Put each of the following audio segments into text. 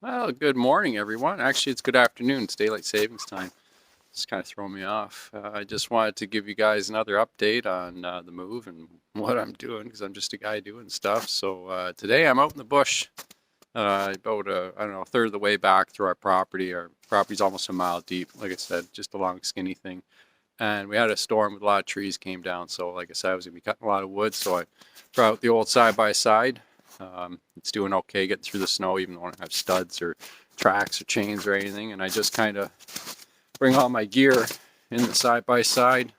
Well, good morning, everyone. Actually, it's good afternoon. It's daylight savings time. It's kind of throwing me off. I just wanted to give you guys another update on the move and what I'm doing because I'm just a guy doing stuff. So today I'm out in the bush, about I don't know, a third of the way back through our property. Our property's almost a mile deep. Like I said, just a long, skinny thing. And we had a storm with a lot of trees came down. So like I said, I was gonna be cutting a lot of wood. So I brought out the old side by side. It's doing okay getting through the snow, even though I don't have studs or tracks or chains or anything. And I just kind of bring all my gear in the side by side.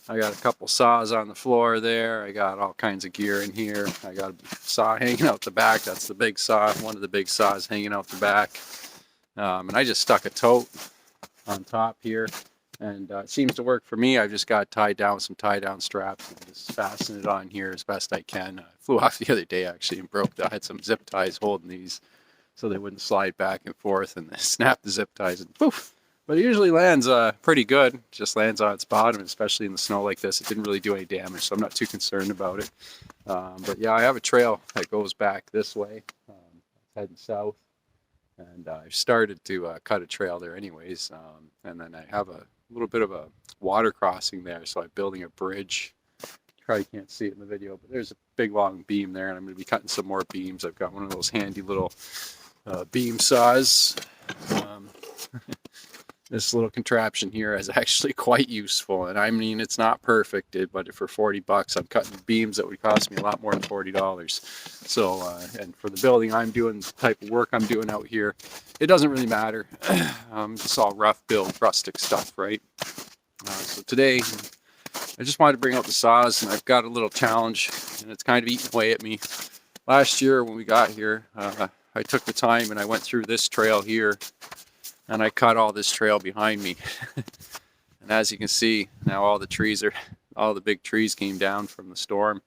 I got a couple saws on the floor there. I got all kinds of gear in here. I got a saw hanging out the back. That's the big saw. One of the big saws hanging out the back. And I just stuck a tote on top here. And it seems to work for me. I've just got tied down with some tie down straps and just fasten it on here as best I can. I flew off the other day actually and broke. I had some zip ties holding these so they wouldn't slide back and forth, and snap the zip ties and poof. But it usually lands pretty good. It just lands on its bottom, especially in the snow like this. It didn't really do any damage, so I'm not too concerned about it. But yeah, I have a trail that goes back this way, heading south. And I've started to cut a trail there anyways. And then I have a little bit of a water crossing there, so I'm building a bridge. You probably can't see it in the video, but there's a big long beam there, and I'm going to be cutting some more beams. I've got one of those handy little beam saws. This little contraption here is actually quite useful, and I mean it's not perfect, but for 40 bucks I'm cutting beams that would cost me a lot more than $40. So and for the building I'm doing, the type of work I'm doing out here, it doesn't really matter. It's all rough build, rustic stuff, right? So today I just wanted to bring out the saws, and I've got a little challenge, and it's kind of eating away at me. Last year when we got here, I took the time and I went through this trail here, and I cut all this trail behind me. And as you can see, now all the big trees came down from the storm,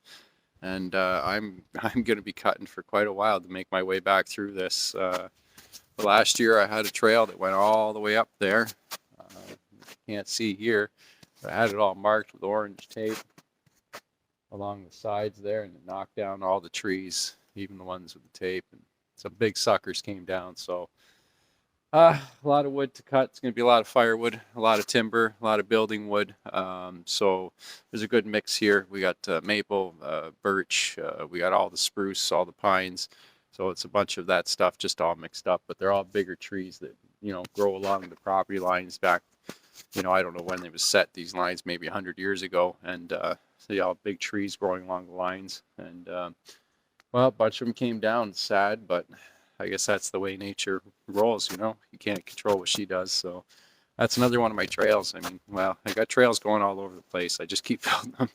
and I'm going to be cutting for quite a while to make my way back through this. But last year I had a trail that went all the way up there. You can't see here, but I had it all marked with orange tape along the sides there, and it knocked down all the trees, even the ones with the tape. And some big suckers came down, so a lot of wood to cut. It's going to be a lot of firewood, a lot of timber, a lot of building wood. So there's a good mix here. We got maple, birch, we got all the spruce, all the pines. So it's a bunch of that stuff just all mixed up, but they're all bigger trees that, grow along the property lines back. I don't know when they was set, these lines, maybe 100 years ago. And so all big trees growing along the lines. And well, a bunch of them came down, sad, but I guess that's the way nature rolls, You can't control what she does. So that's another one of my trails. I mean, well, I got trails going all over the place. I just keep building them.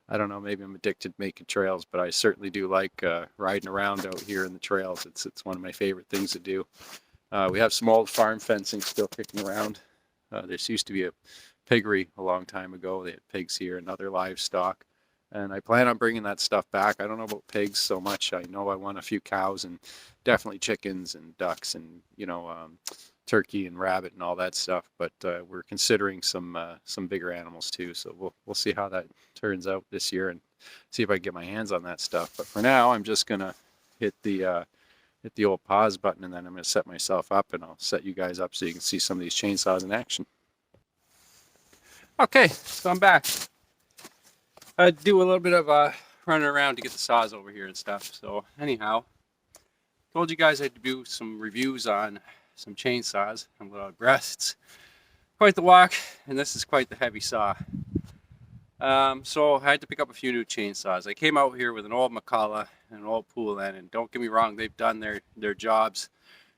I don't know, maybe I'm addicted to making trails, but I certainly do like riding around out here in the trails. It's one of my favorite things to do. We have some old farm fencing still kicking around. There used to be a piggery a long time ago. They had pigs here and other livestock. And I plan on bringing that stuff back. I don't know about pigs so much. I know I want a few cows and definitely chickens and ducks and turkey and rabbit and all that stuff. But we're considering some bigger animals too. So we'll see how that turns out this year and see if I can get my hands on that stuff. But for now, I'm just gonna hit the old pause button, and then I'm gonna set myself up, and I'll set you guys up so you can see some of these chainsaws in action. Okay, so I'm back. I do a little bit of running around to get the saws over here and stuff. So anyhow, told you guys I'd do some reviews on some chainsaws. I'm a little out of breath. It's quite the walk, and this is quite the heavy saw. So I had to pick up a few new chainsaws. I came out here with an old McCulloch and an old Poulan, and don't get me wrong, they've done their jobs.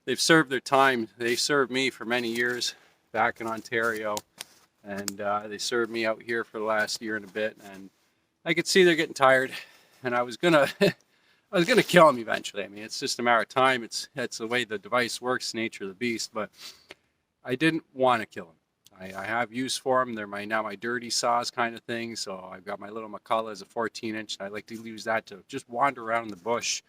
They've served their time. They served me for many years back in Ontario, and they served me out here for the last year and a bit, and I could see they're getting tired, and I was gonna kill them eventually. I mean, it's just a matter of time. It's the way the device works, nature of the beast. But I didn't want to kill them. I have use for them. They're now my dirty saws kind of thing. So I've got my little McCulloch as a 14-inch. I like to use that to just wander around the bush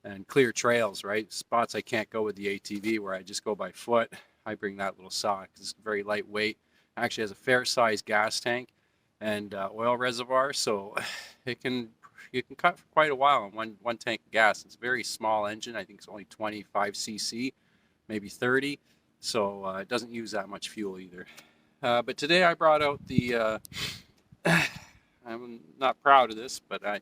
and clear trails, right? Spots I can't go with the ATV where I just go by foot. I bring that little saw because it's very lightweight. Actually has a fair-sized gas tank and oil reservoir, so you can cut for quite a while on one tank of gas. It's a very small engine. I think it's only 25 cc, maybe 30. So it doesn't use that much fuel either. But today I brought out the, I'm not proud of this, but I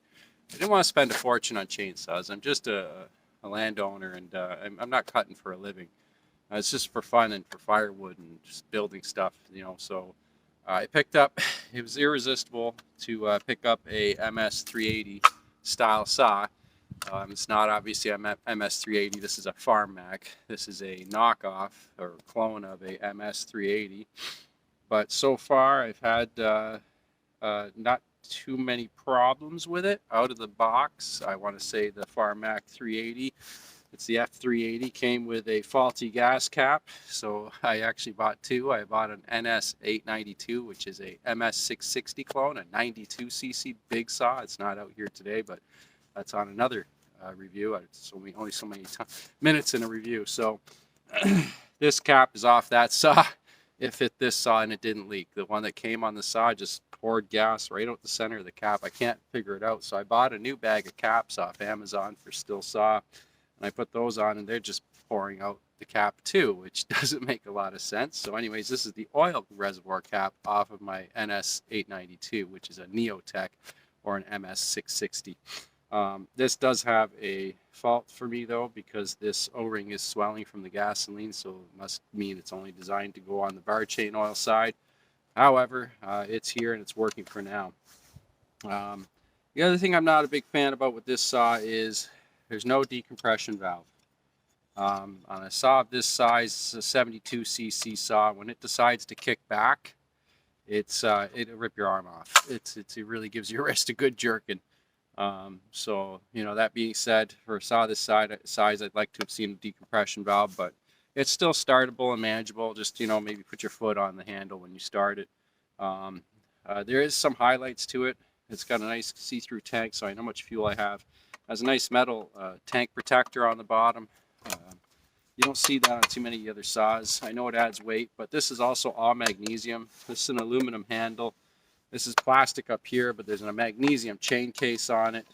didn't want to spend a fortune on chainsaws. I'm just a landowner, and I'm not cutting for a living. It's just for fun and for firewood and just building stuff, you know. So I picked up, it was irresistible to pick up a MS380 style saw. It's not obviously a MS380. This is a Farmmac. This is a knockoff or clone of a MS380. But so far I've had not too many problems with it out of the box. I want to say the Farmmac 380. It's the F380, came with a faulty gas cap, so I actually bought two. I bought an NS892, which is a MS660 clone, a 92cc big saw. It's not out here today, but that's on another review. It's only so many minutes in a review. So this cap is off that saw. It fit this saw and it didn't leak. The one that came on the saw just poured gas right out the center of the cap. I can't figure it out, so I bought a new bag of caps off Amazon for Still Saw. And I put those on and they're just pouring out the cap too, which doesn't make a lot of sense. So anyways, this is the oil reservoir cap off of my NS892, which is a Neotech or an MS660. This does have a fault for me though, because this O-ring is swelling from the gasoline, so it must mean it's only designed to go on the bar chain oil side. However, it's here and it's working for now. The other thing I'm not a big fan about with this saw is there's no decompression valve. On a saw of this size, it's a 72cc saw. When it decides to kick back, it'll rip your arm off. It really gives your wrist a good jerking. So, you know, that being said, for a saw this size, I'd like to have seen a decompression valve, but it's still startable and manageable. Just, you know, maybe put your foot on the handle when you start it. There is some highlights to it. It's got a nice see-through tank, so I know how much fuel I have. It has a nice metal tank protector on the bottom. You don't see that on too many other saws. I know it adds weight, but this is also all magnesium. This is an aluminum handle. This is plastic up here, but there's a magnesium chain case on it.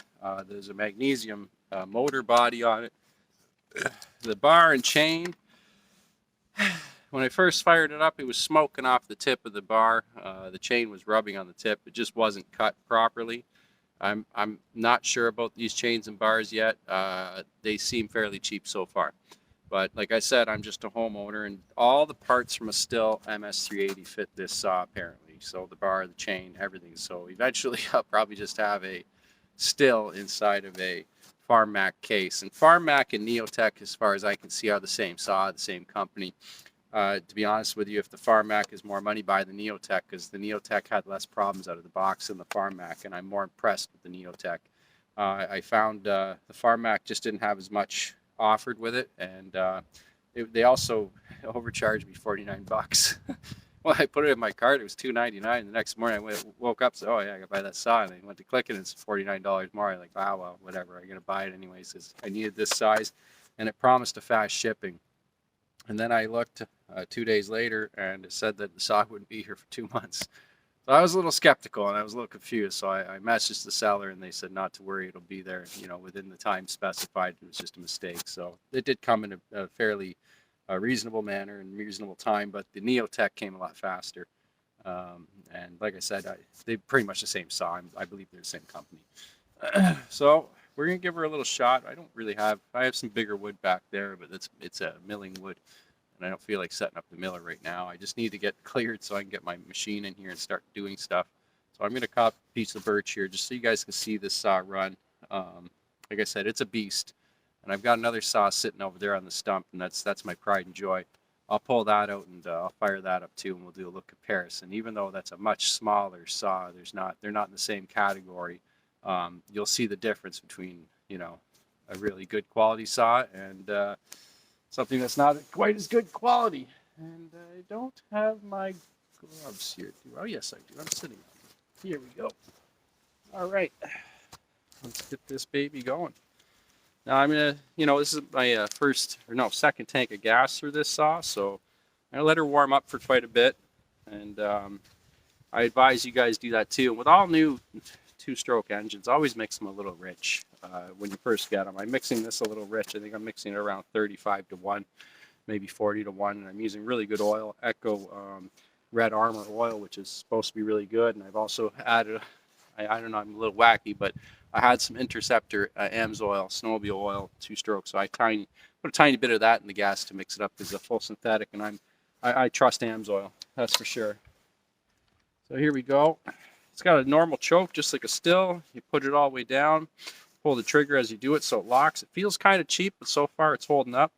There's a magnesium motor body on it. The bar and chain, when I first fired it up, it was smoking off the tip of the bar. The chain was rubbing on the tip. It just wasn't cut properly. I'm not sure about these chains and bars yet. They seem fairly cheap so far. But like I said, I'm just a homeowner, and all the parts from a Still MS380 fit this saw apparently. So the bar, the chain, everything. So eventually I'll probably just have a Still inside of a Farmmac case. And Farmmac and Neotech, as far as I can see, are the same saw, the same company. To be honest with you, if the Farmmac is more money, buy the Neotech, because the Neotech had less problems out of the box than the Farmmac, and I'm more impressed with the Neotech. I found the Farmmac just didn't have as much offered with it, and they also overcharged me 49 bucks. Well, I put it in my cart, it was $2.99. The next morning I woke up and said, oh yeah, I gotta buy that saw, and I went to click it and it's $49 more. I'm like, wow, well, whatever, I'm gonna buy it anyways, because I needed this size, and it promised a fast shipping. And then I looked 2 days later, and it said that the saw wouldn't be here for 2 months. So I was a little skeptical, and I was a little confused. So I messaged the seller, and they said not to worry, it'll be there, you know, within the time specified. It was just a mistake. So it did come in a fairly reasonable manner and reasonable time, but the Neotech came a lot faster. And like I said, they're pretty much the same saw. I believe they're the same company. So we're gonna give her a little shot. I have some bigger wood back there, but it's a milling wood, and I don't feel like setting up the miller right now. I just need to get cleared so I can get my machine in here and start doing stuff. So I'm gonna cut a piece of birch here just so you guys can see this saw run. Like I said, it's a beast, and I've got another saw sitting over there on the stump, and that's my pride and joy. I'll pull that out and I'll fire that up too, and we'll do a little comparison. Even though that's a much smaller saw, they're not in the same category. You'll see the difference between, you know, a really good quality saw and something that's not quite as good quality. And I don't have my gloves here. Oh yes, I do. I'm sitting on them. Here we go. All right, let's get this baby going. Now I'm gonna, you know, this is my second tank of gas through this saw, so I'm gonna let her warm up for quite a bit, and I advise you guys do that too. With all new two-stroke engines, always mix them a little rich when you first get them. I'm mixing this a little rich. I think I'm mixing it around 35 to 1. maybe 40 to 1, and I'm using really good oil, Echo Red Armor oil, which is supposed to be really good. And I've also added, I don't know, I'm a little wacky, but I had some Interceptor AMS oil, snowmobile oil, 2-stroke, so I put a tiny bit of that in the gas to mix it up because it's a full synthetic, and I trust AMS oil, that's for sure. So here we go. It's got a normal choke, just like a still. You put it all the way down, pull the trigger as you do it so it locks. It feels kind of cheap, but so far it's holding up.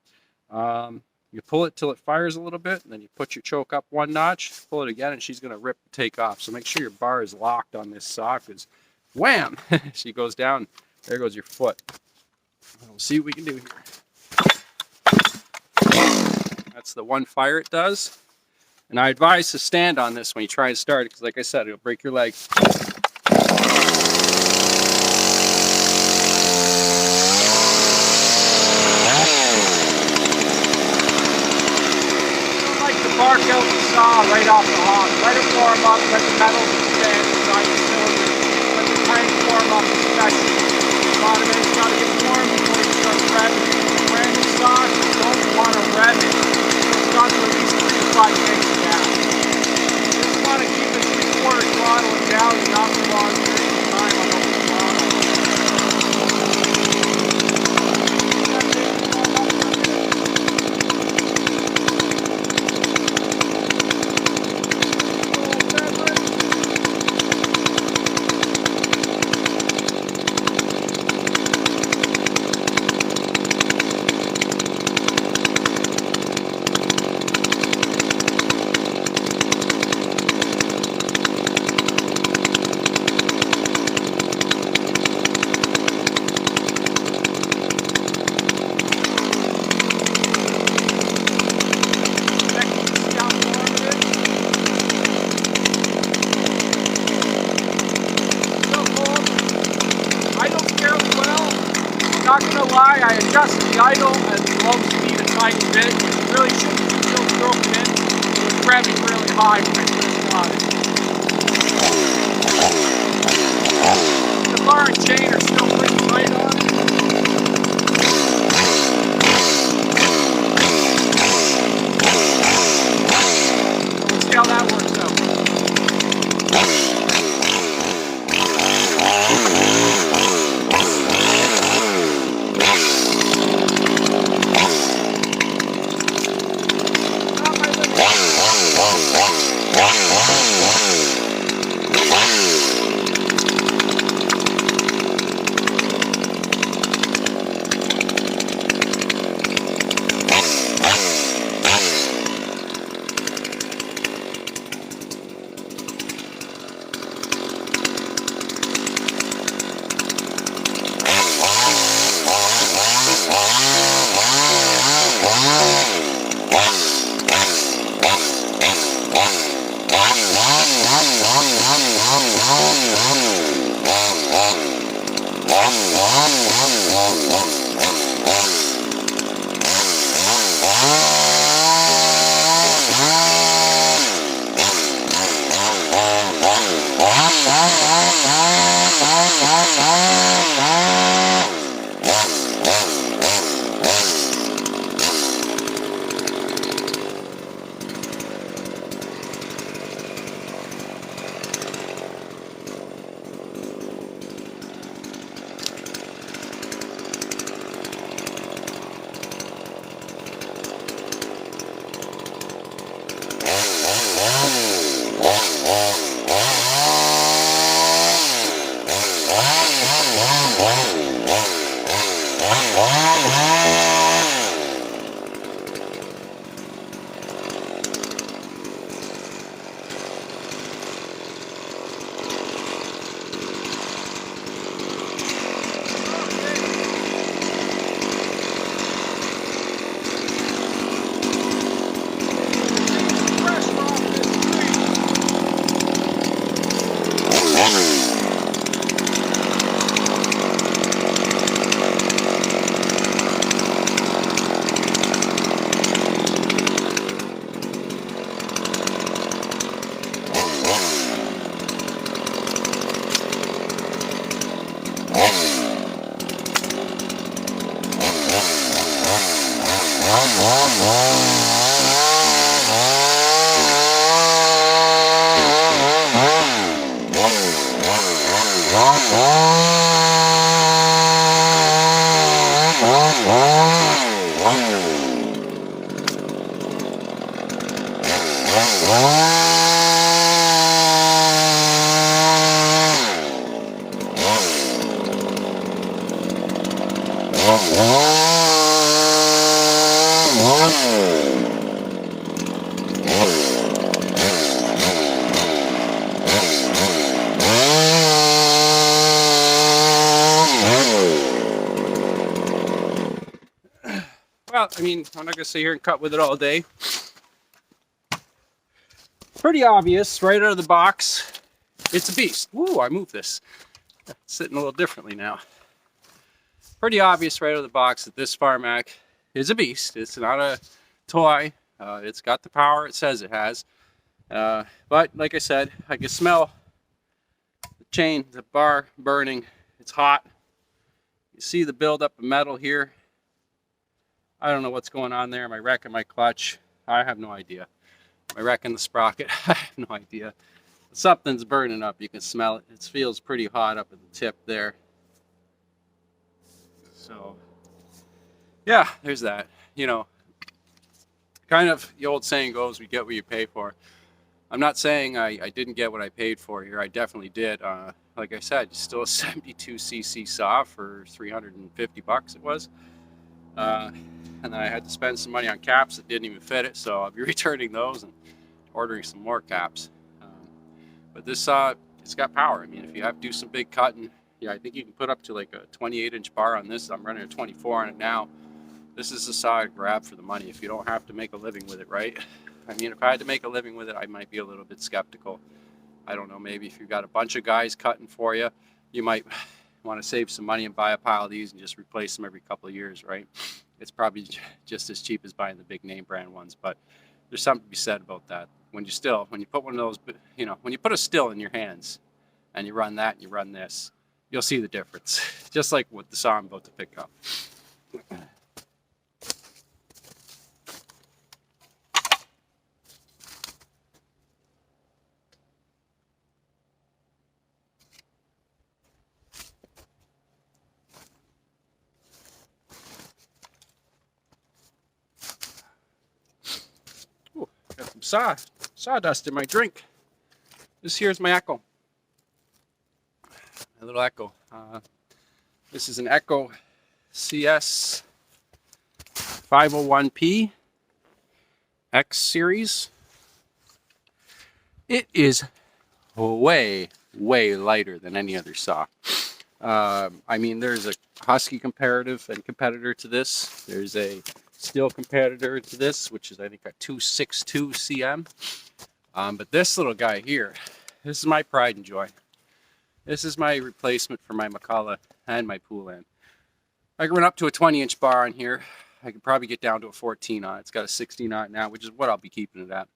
You pull it till it fires a little bit, and then you put your choke up 1 notch, pull it again, and she's going to rip and take off. So make sure your bar is locked on this saw, because wham! She goes down. There goes your foot. We'll see what we can do here. That's the 1 fire it does. And I advise to stand on this when you try and start it, because like I said, it'll break your leg. Bark out the saw right off the hog. Let it warm up, let the metal expand inside the cylinder. Let the tank warm up especially. The bottom end's got to get warm before you start revving it. Brand new saw, you don't want to rev it. It's got to at least 3 to 5 gigs down. You just want to keep it 3/4 throttle down and not for long periods of time on open throttle. Not gonna lie, I adjust the idle and low speed a tiny bit. It really shouldn't feel broken in. It was revving really high when I first got it. The bar and chain are still pretty tight on it. Let's see how that works out. Wow. Well, I mean, I'm not going to sit here and cut with it all day. Pretty obvious right out of the box. It's a beast. Woo, I moved this. It's sitting a little differently now. Pretty obvious right out of the box that this Farmmac is a beast. It's not a toy. It's got the power it says it has. But like I said, I can smell the chain, the bar burning. It's hot. You see the buildup of metal here. I don't know what's going on there. Am I wrecking my clutch? I have no idea. Am I wrecking the sprocket? I have no idea. Something's burning up. You can smell it. It feels pretty hot up at the tip there. So, yeah, there's that. You know, kind of the old saying goes, we get what you pay for. I'm not saying I didn't get what I paid for here. I definitely did. Like I said, still a 72cc saw for 350 bucks it was. And then I had to spend some money on caps that didn't even fit it, so I'll be returning those and ordering some more caps. But this saw, it's got power. I mean, if you have to do some big cutting, yeah, I think you can put up to like a 28-inch bar on this. I'm running a 24 on it now. This is a saw to grab for the money if you don't have to make a living with it, right? I mean, if I had to make a living with it, I might be a little bit skeptical. I don't know, maybe if you've got a bunch of guys cutting for you, you might want to save some money and buy a pile of these and just replace them every couple of years, right? It's probably just as cheap as buying the big name brand ones, but there's something to be said about that. When you put one of those, you know, when you put a still in your hands and you run that and you run this, you'll see the difference, just like with the saw I'm about to pick up. Ooh, got some sawdust in my drink. This here's my Echo. My little Echo. This is an Echo CS 501P X series. It is way lighter than any other saw. I mean, there's a Husky comparative and competitor to this. There's a Stihl competitor to this, which is I think a 262 cm. But this little guy here, this is my pride and joy. This is my replacement for my McCullough and my Poulan. I can run up to a 20-inch bar on here. I could probably get down to a 14 on it. It's got a 16 on it now, which is what I'll be keeping it at.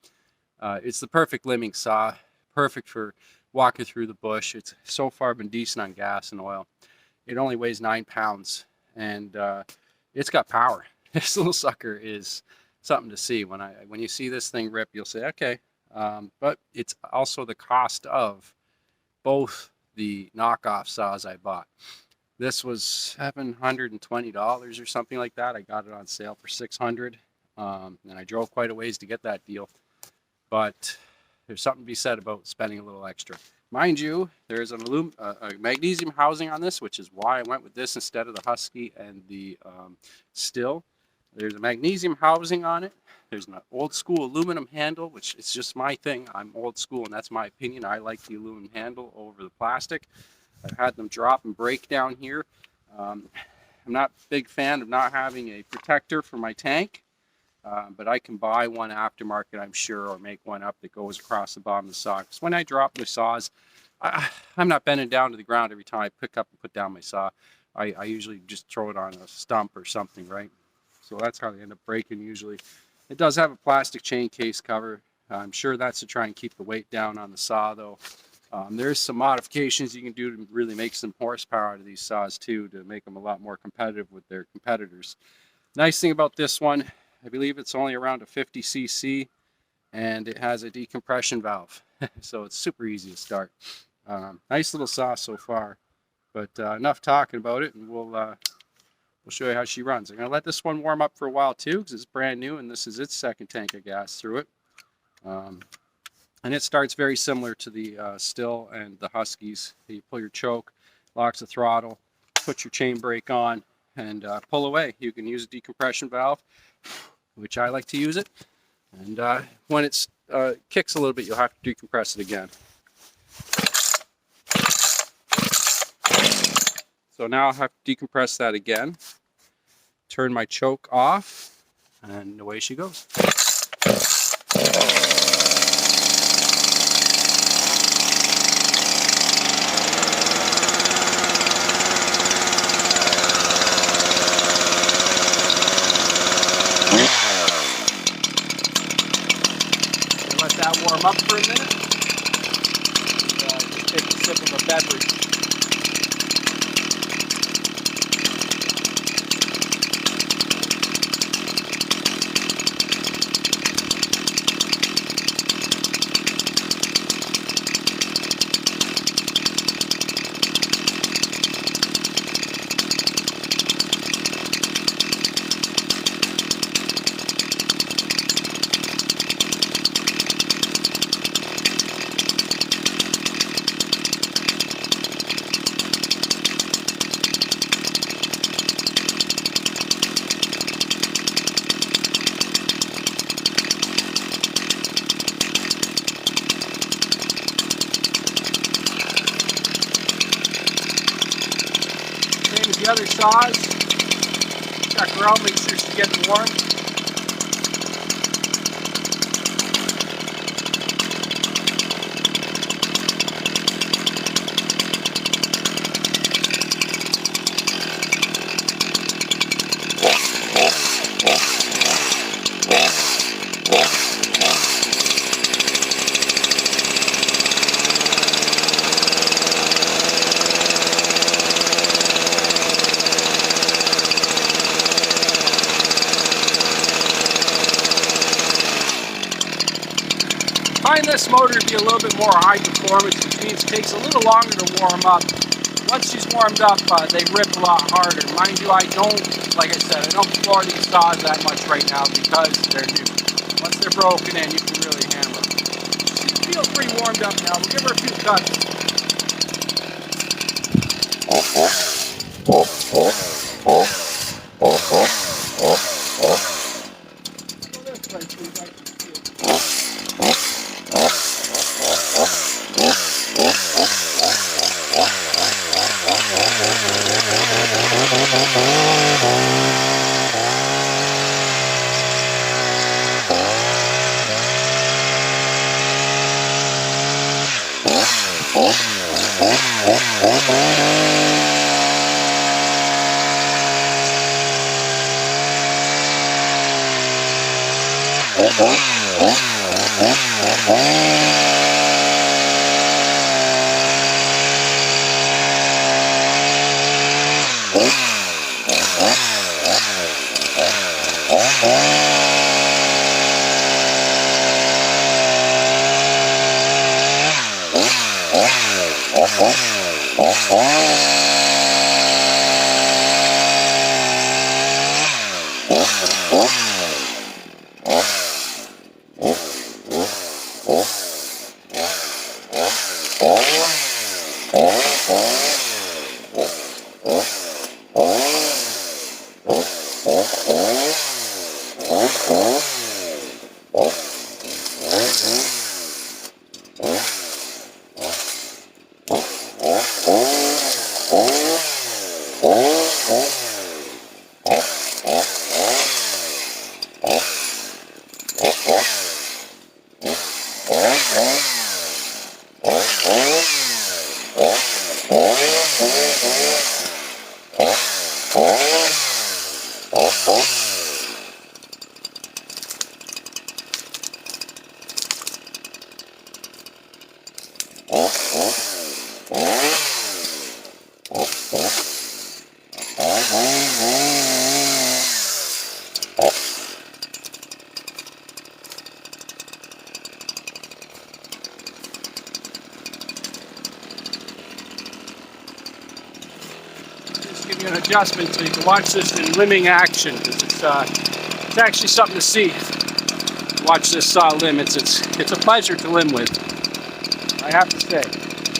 It's the perfect limbing saw, perfect for walking through the bush. It's so far been decent on gas and oil. It only weighs 9 pounds, and it's got power. This little sucker is something to see. When you see this thing rip, you'll say, okay. But it's also the cost of both the knockoff saws I bought. This was $720 or something like that. I got it on sale for $600, and I drove quite a ways to get that deal. But there's something to be said about spending a little extra. Mind you, there's a magnesium housing on this, which is why I went with this instead of the Husky and the Stihl. There's a magnesium housing on it. There's an old school aluminum handle, which is just my thing. I'm old school, and that's my opinion. I like the aluminum handle over the plastic. I've had them drop and break down here. I'm not a big fan of not having a protector for my tank, but I can buy one aftermarket, I'm sure, or make one up that goes across the bottom of the saw. Because when I drop the saws, I'm not bending down to the ground every time I pick up and put down my saw. I usually just throw it on a stump or something, right? So that's how they end up breaking usually. It does have a plastic chain case cover. I'm sure that's to try and keep the weight down on the saw, though. There's some modifications you can do to really make some horsepower out of these saws too, to make them a lot more competitive with their competitors. Nice thing about this one, I believe it's only around a 50 cc, and it has a decompression valve, so it's super easy to start. Nice little saw so far, but enough talking about it, and we'll show you how she runs. I'm going to let this one warm up for a while too, because it's brand new, and this is its second tank of gas through it. And it starts very similar to the Stihl and the Huskies. You pull your choke, locks the throttle, put your chain brake on, and pull away. You can use a decompression valve, which I like to use it. And when it kicks a little bit, you'll have to decompress it again. So now I'll have to decompress that again. Turn my choke off, and away she goes. Let that warm up for a minute. Just take a sip of a beverage. Same as the other saws. Check her out, make sure she's getting warm. Find this motor to be a little bit more high performance, which means it takes a little longer to warm up. Once she's warmed up, they rip a lot harder. Mind you, I don't, like I said, I don't floor these saws that much right now because they're new. Once they're broken in, you can really hammer them. She feels pretty warmed up now. We'll give her a few cuts. Give you an adjustment so you can watch this in limbing action, because it's actually something to see. Watch this saw limb. It's a pleasure to limb with, I have to say.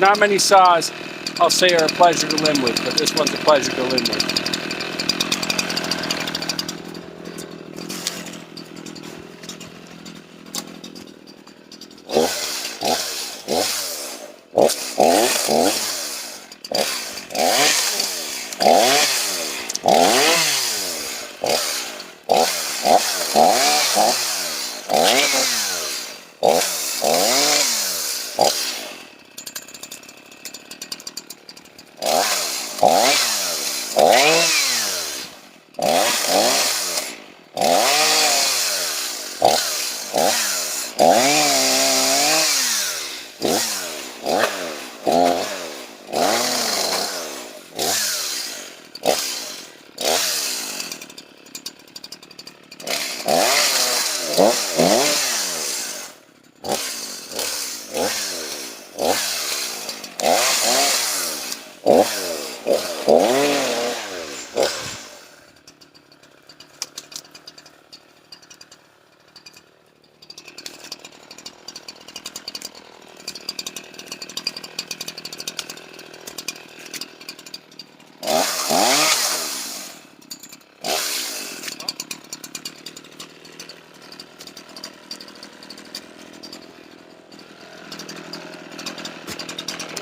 Not many saws I'll say are a pleasure to limb with, but this one's a pleasure to limb with. Don't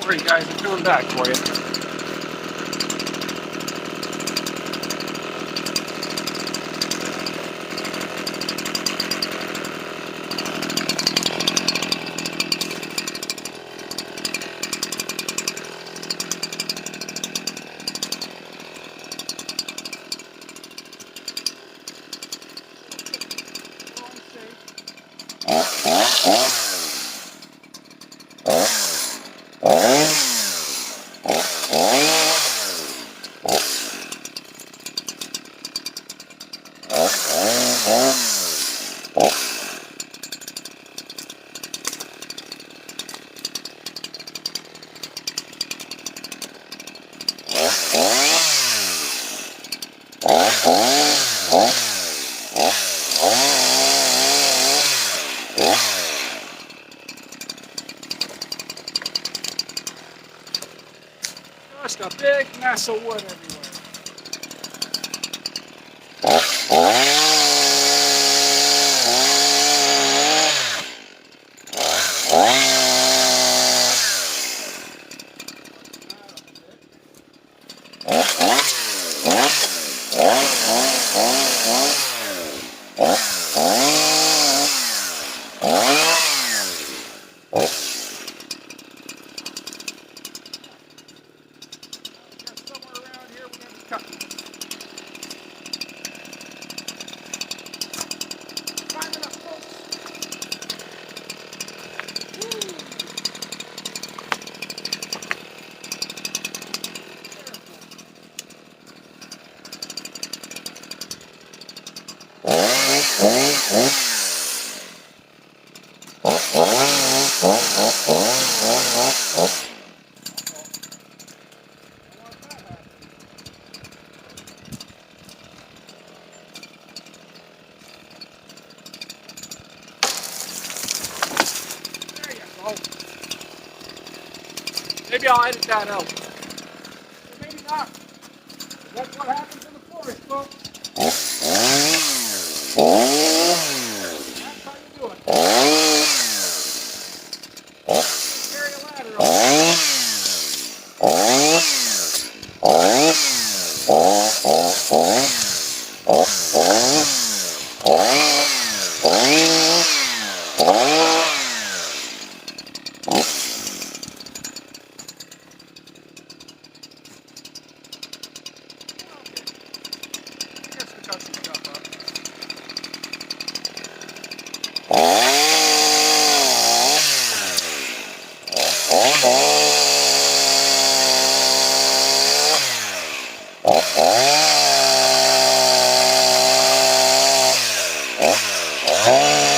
worry guys, I'm coming back for you. Just a big mess of wood everywhere. Maybe I'll edit that out. Or maybe not. That's what happens in the forest, folks. That's how you do it. Carry a ladder up. Oh.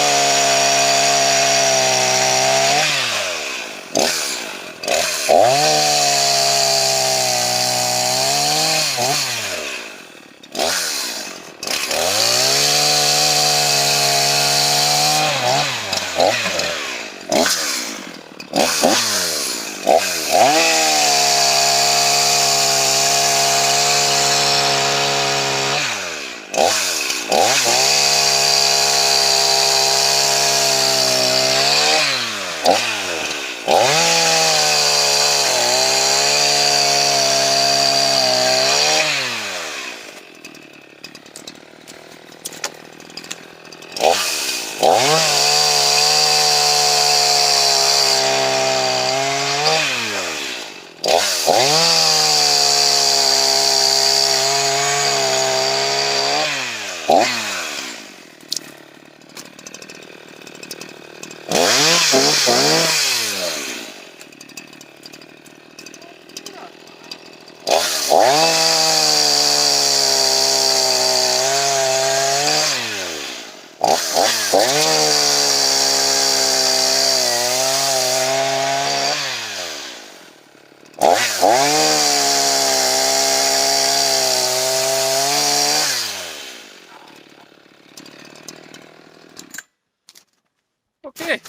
Okay,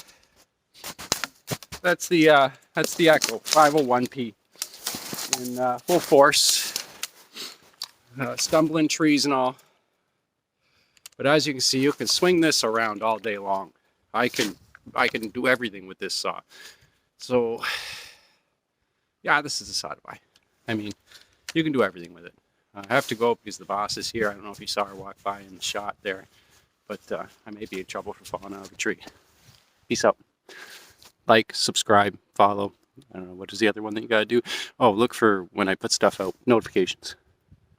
that's the Echo 501P in full force, stumbling trees and all. But as you can see, you can swing this around all day long. I can do everything with this saw. So yeah, this is a saw to buy. I mean, you can do everything with it. I have to go because the boss is here. I don't know if you saw her walk by in the shot there, but I may be in trouble for falling out of a tree. Peace out. Like, subscribe, follow. I don't know, what is the other one that you gotta do? Oh, look for when I put stuff out, notifications.